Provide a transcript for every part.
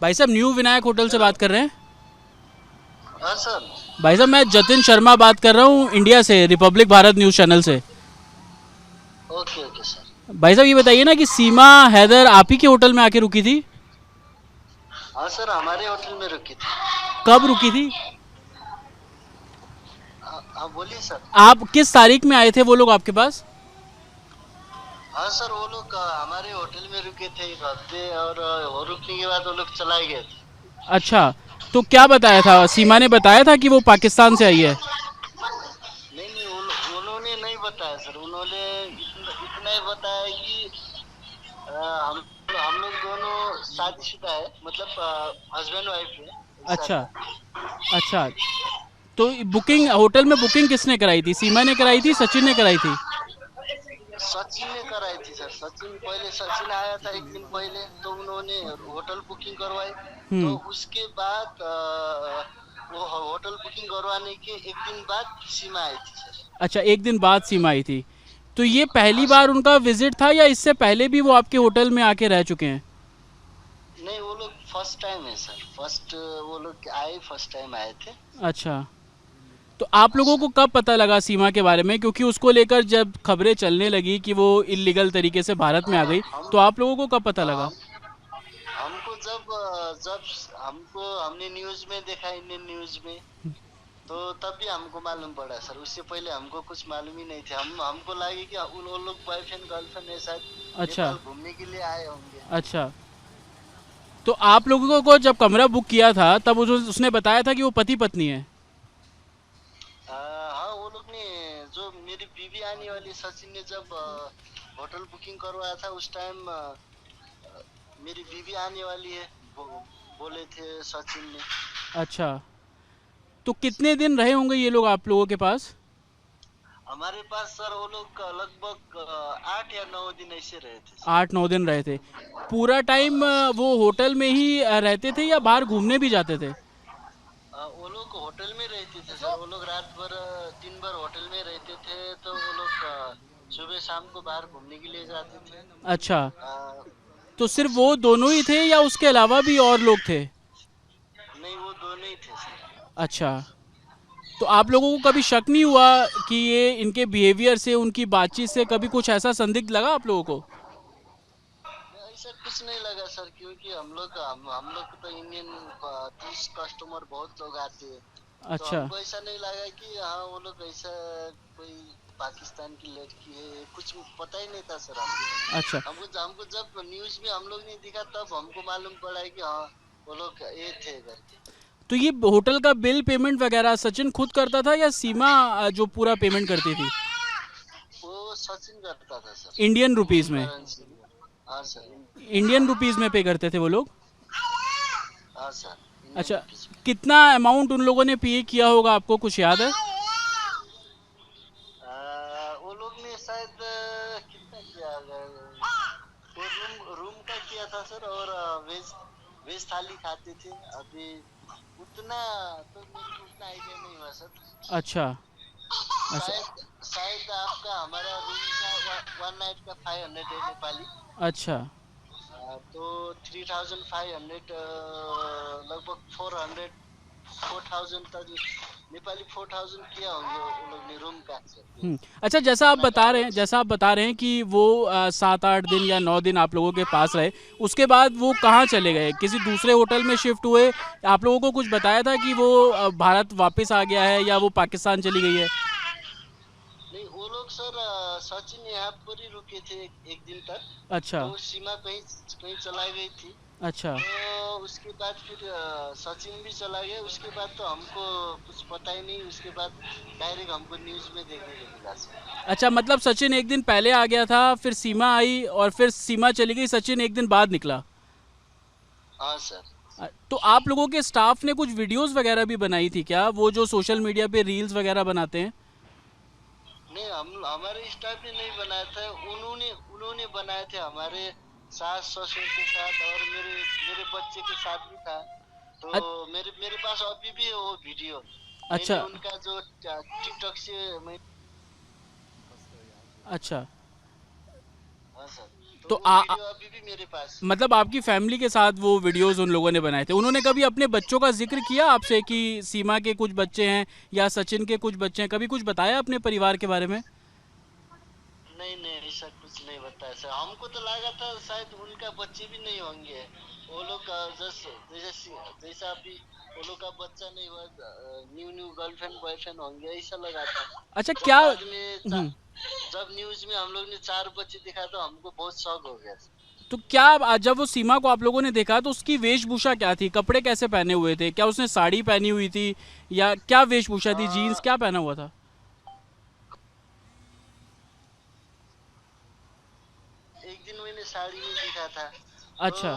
भाई साहब new Vinayak hotel से हेलो। बात कर रहे हैं। हाँ सर। भाई साहब मैं जतिन शर्मा बात कर रहा हूँ इंडिया से, रिपब्लिक भारत न्यूज़ चैनल से। Okay okay sir. भाई साहब ये बताइए ना कि सीमा हैदर आप ही के होटल में आके रुकी थी। हाँ सर, हमारे होटल में रुकी थी। कब रुकी थी? हाँ हाँ, बोलिए सर। आप किस तारीख में आए थे वो लोग आपके पास? हाँ सर, वो लोग हमारे होटल में रुके थे एक हफ्ते, और वो रुकने के बाद वो लोग चलाए गए थे। अच्छा, तो क्या बताया था? सीमा ने बताया था कि वो पाकिस्तान से आई है? नहीं नहीं, उन्होंने नहीं बताया सर। उन्होंने इतना ही बताया कि हम हम लोग दोनों शादीशुदा है, मतलब हस्बैंड वाइफ है, ऐसा अच्छा। था। अच्छा, तो बुकिंग होटल में बुकिंग किसने कराई थी? सीमा ने कराई थी, सचिन ने कराई थी? सचिन ने कराई थी सर। सचिन आया था एक दिन पहले, तो उन्होंने होटल बुकिंग करवाई। तो हम्म। उसके बाद वो होटल बुकिंग करवाने के एक दिन बाद सीमा आई थी सर। अच्छा, एक दिन बाद सीमा आई थी। तो ये पहली हाँ बार सर। उनका विजिट था या इससे पहले भी वो आपके होटल में आके रह चुके हैं? नहीं, वो लोग फर्स्ट टाइम है सर। वो लोग आए, फर्स्ट टाइम आए थे। अच्छा, तो आप हाँ लोगों को सर। कब पता लगा सीमा के बारे में? क्योंकि उसको लेकर जब खबरें चलने लगी कि वो इलीगल तरीके से भारत में आ गई, हम तो आप लोगों को कब पता लगा? हम हमको जब हमको हमने न्यूज में देखा, इंडियन न्यूज में, तो तब भी हमको मालूम पड़ा सर। उससे पहले हमको कुछ मालूम ही नहीं थे। हमको लगे कि वो लोग बॉयफ्रेंड गर्लफ्रेंड है शायद, अच्छा। नेपाल घूमने के लिए आए होंगे। अच्छा, तो आप लोगों को जब कमरा बुक किया था तब उसने बताया था कि वो पति पत्नी है? हाँ, वो लोग ने, जो मेरी बीवी आने वाली, सचिन ने जब होटल बुकिंग करवाया था उस टाइम मेरी बीवी आने वाली है, बोले थे सचिन ने। अच्छा, तो कितने दिन रहे होंगे ये लोग आप लोगों के पास? हमारे पास सर वो लोग लगभग 8 या 9 दिन ऐसे रहे थे सर। 8-9 दिन रहे थे। पूरा टाइम हाँ सर। वो होटल में ही रहते थे या बाहर घूमने भी जाते थे? वो लोग होटल में रहते थे सर। वो लोग रात भर, दिन भर होटल में रहते थे। तो वो लोग सुबह शाम को बाहर घूमने के लिए जाते थे। अच्छा, तो हाँ सिर्फ वो सर। दोनों ही थे या उसके अलावा भी और लोग थे? नहीं, वो दोनों ही थे सर। अच्छा, तो आप हाँ लोगों को सर। कभी शक नहीं हुआ कि ये इनके बिहेवियर से, उनकी बातचीत से कभी कुछ ऐसा संदिग्ध लगा आप लोगों को? ऐसा कुछ नहीं लगा सर, क्योंकि हम लोग तो इंडियन 30 कस्टमर बहुत लोग आते हैं। तो अच्छा। हमको ऐसा नहीं लगा कि हाँ वो लोग ऐसा कोई पाकिस्तान की लड़की है, कुछ पता ही नहीं था सर अच्छा, हमको। हमको हमको जब न्यूज में हम लोग ने दिखा, तब हमको मालूम पड़ा है कि हाँ वो लोग ये थे करके। तो ये होटल का बिल पेमेंट वगैरह सचिन खुद करता था या सीमा जो पूरा पेमेंट करती थी? वो सचिन करता था सर। इंडियन रुपीस इंडियन में? करेंसी में। हाँ सर। इंडियन रुपीस में पे करते थे वो लोग? हाँ सर, इंडियन अच्छा, रुपीज में। कितना अमाउंट उन लोगों ने पे किया होगा, आपको कुछ याद है? वो लोग ने शायद कितना किया, वो रूम रूम का किया था सर। और वेज वेज थाली खाते थे अभी। उतना तो मेरे को उतना आइडिया नहीं हुआ सर। अच्छा। अच्छा। शायद शायद आपका हमारा रूम का 1 नाइट का 500 है नेपाली। अच्छा। तो 3500, लगभग 4000 तक नेपाली 4000 किया होंगे वो लोग ने रूम का सर। अच्छा, खाना का अलग से। जैसा आप बता रहे हैं कि वो 7-8 दिन या 9 दिन आप लोगों के पास रहे, उसके बाद वो कहाँ चले गए? किसी दूसरे होटल में शिफ्ट हुए? आप लोगों को कुछ बताया था कि वो भारत वापस आ गया है या वो पाकिस्तान चली गई है? नहीं, वो लोग सर सचिन यहाँ पर ही रुके थे एक दिन तक। अच्छा। तो सीमा कहीं कहीं चला गई थी। अच्छा। तो उसके बाद फिर सचिन भी चला गया। उसके बाद तो हमको कुछ पता ही नहीं। उसके बाद डायरेक्ट हमको न्यूज में देखने को मिला सर। अच्छा, मतलब सचिन एक दिन पहले आ गया था, फिर सीमा आई और फिर सीमा चली गई, सचिन एक दिन बाद निकला। हाँ सर। तो आप लोगों के स्टाफ ने कुछ वीडियोस वगैरह भी बनाई थी क्या, वो जो सोशल मीडिया पे रील्स वगैरह बनाते हैं? नहीं, हम हमारे स्टाफ ने नहीं बनाया था। उन्होंने उन्होंने बनाए थे हमारे सास ससुर के साथ, और मेरे मेरे बच्चे के साथ भी था। तो अ- मेरे मेरे पास अभी भी है वो वीडियो। मैंने अच्छा। उनका जो टिकटॉक से मैं। अच्छा। हाँ सर। तो तो वो वीडियो अभी भी मेरे पास। मतलब आपकी फैमिली के साथ वो वीडियोस उन लोगों ने बनाए थे। उन्होंने कभी अपने बच्चों का जिक्र किया आपसे कि सीमा के कुछ बच्चे हैं या सचिन के कुछ बच्चे हैं? कभी कुछ बताया अपने परिवार के बारे में? नहीं नहीं, ऐसा कुछ नहीं बताया सर। हमको तो लगा था शायद उनका बच्चे भी नहीं होंगे। वो लोग जैसा अभी वो लोग का बच्चा नहीं हुआ, न्यू न्यू गर्लफ्रेंड बॉयफ्रेंड होंगे ऐसा लगा था। अच्छा, जब क्या बाद में जब न्यूज में हम लोग ने 4 बच्चे दिखा तो हमको बहुत शौक हो गया। तो क्या जब वो सीमा को आप लोगों ने देखा तो उसकी वेशभूषा क्या थी? कपड़े कैसे पहने हुए थे? क्या उसने साड़ी पहनी हुई थी या क्या वेशभूषा थी? जीन्स क्या पहना हुआ था? एक दिन मैंने साड़ी में दिखा था, तो अच्छा।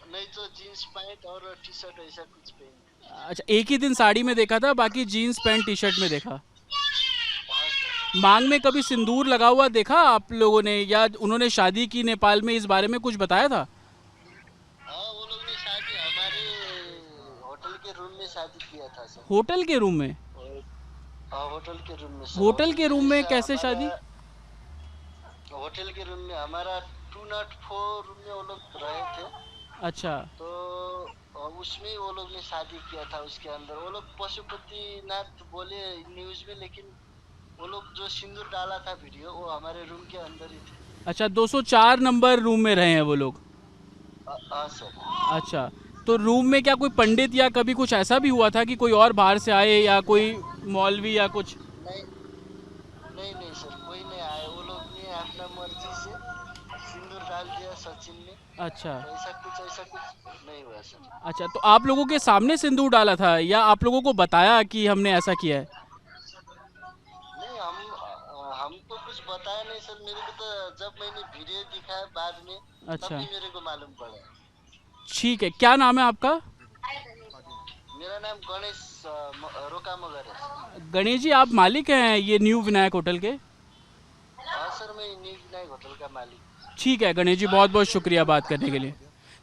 नहीं तो जींस पैंट और टी शर्ट ऐसा कुछ पहन। अच्छा, एक ही दिन साड़ी में देखा था, बाकी जीन्स पैंट टी शर्ट में देखा। हाँ सर। मांग में कभी सिंदूर लगा हुआ देखा आप लोगों ने, या उन्होंने शादी की नेपाल में, इस बारे में कुछ बताया था? हाँ, वो लोग ने शादी हमारे होटल के रूम में शादी किया था सर। होटल के रूम में? और हाँ, होटल के रूम में सर। होटल होटल के में रूम में ऐसा कैसे शादी? हमारा होटल के रूम में हमारा 204 रूम में वो लोग रहे थे। अच्छा। तो उसमें वो लोग ने शादी किया था। उसके अंदर वो लोग पशुपतिनाथ बोले न्यूज में, लेकिन वो लोग जो सिंदूर डाला था वीडियो वो हमारे रूम के अंदर ही थे। अच्छा, 204 नंबर रूम में रहे हैं वो लोग? हाँ सर। अच्छा, तो रूम में क्या कोई पंडित या कभी कुछ ऐसा भी हुआ था कि कोई और बाहर से आए या कोई मौलवी या कुछ? नहीं नहीं नहीं सर, कोई नहीं आया। वो लोग ने अपना मर्जी से सिंदूर डाल दिया सचिन ने। अच्छा। तो ऐसा कुछ नहीं हुआ सर। अच्छा, तो आप लोगों के सामने सिंदूर डाला था या आप लोगों को बताया कि हमने ऐसा किया है? नहीं, हमको कुछ बताया नहीं सर। मेरे को तो जब मैंने वीडियो दिखाया बाद में, अच्छा, तभी मेरे को मालूम पड़ा। ठीक है। क्या नाम है आपका? मेरा नाम गणेश रोका मगर है। गणेश जी, आप मालिक हैं ये न्यू विनायक होटल के? हाँ सर, मैं न्यू विनायक होटल का मालिक। ठीक है गणेश जी, बहुत बहुत शुक्रिया बात करने के लिए।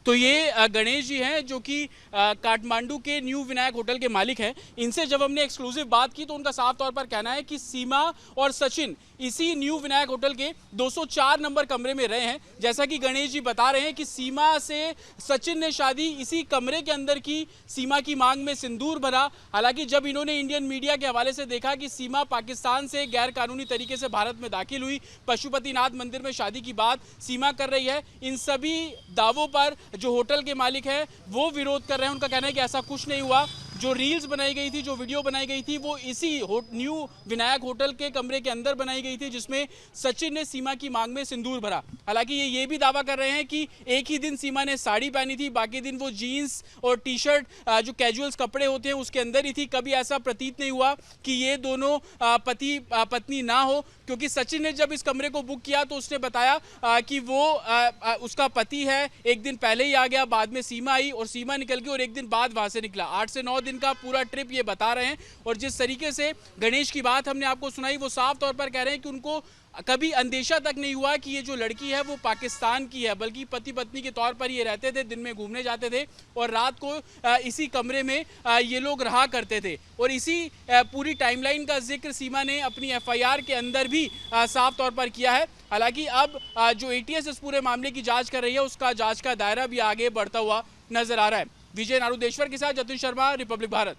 तो ये गणेश जी हैं जो कि काठमांडू के न्यू विनायक होटल के मालिक हैं। इनसे जब हमने एक्सक्लूसिव बात की तो उनका साफ तौर पर कहना है कि सीमा और सचिन इसी न्यू विनायक होटल के 204 नंबर कमरे में रहे हैं। जैसा कि गणेश जी बता रहे हैं कि सीमा से सचिन ने शादी इसी कमरे के अंदर की। सीमा की मांग में सिंदूर भरा। हालांकि जब इन्होंने इंडियन मीडिया के हवाले से देखा कि सीमा पाकिस्तान से गैर कानूनी तरीके से भारत में दाखिल हुई, पशुपतिनाथ मंदिर में शादी की बात सीमा कर रही है, इन सभी दावों पर जो होटल के मालिक हैं वो विरोध कर रहे हैं। उनका कहना है कि ऐसा कुछ नहीं हुआ। जो रील्स बनाई गई थी, जो वीडियो बनाई गई थी, वो इसी न्यू विनायक होटल के कमरे के अंदर बनाई गई थी, जिसमें सचिन ने सीमा की मांग में सिंदूर भरा। हालांकि ये भी दावा कर रहे हैं कि एक ही दिन सीमा ने साड़ी पहनी थी, बाकी दिन वो जीन्स और टी शर्ट जो कैजुअल्स कपड़े होते हैं उसके अंदर ही थी। कभी ऐसा प्रतीत नहीं हुआ कि ये दोनों पति पत्नी ना हो, क्योंकि सचिन ने जब इस कमरे को बुक किया तो उसने बताया कि वो उसका पति है, एक दिन पहले ही आ गया, बाद में सीमा आई और सीमा निकल गई और एक दिन बाद वहां से निकला। 8 से 9 दिन का पूरा ट्रिप ये बता रहे हैं। और जिस तरीके से गणेश की बात हमने आपको सुनाई, वो साफ तौर पर कह रहे हैं कि उनको कभी अंदेशा तक नहीं हुआ कि ये जो लड़की है वो पाकिस्तान की है, बल्कि पति पत्नी के तौर पर ये रहते थे, दिन में घूमने जाते थे और रात को इसी कमरे में ये लोग रहा करते थे। और इसी पूरी टाइमलाइन का जिक्र सीमा ने अपनी एफआईआर के अंदर भी साफ तौर पर किया है। हालांकि अब जो एटीएस इस पूरे मामले की जांच कर रही है, उसका जांच का दायरा भी आगे बढ़ता हुआ नजर आ रहा है। विजय नारुदेश्वर के साथ जतिन शर्मा, रिपब्लिक भारत।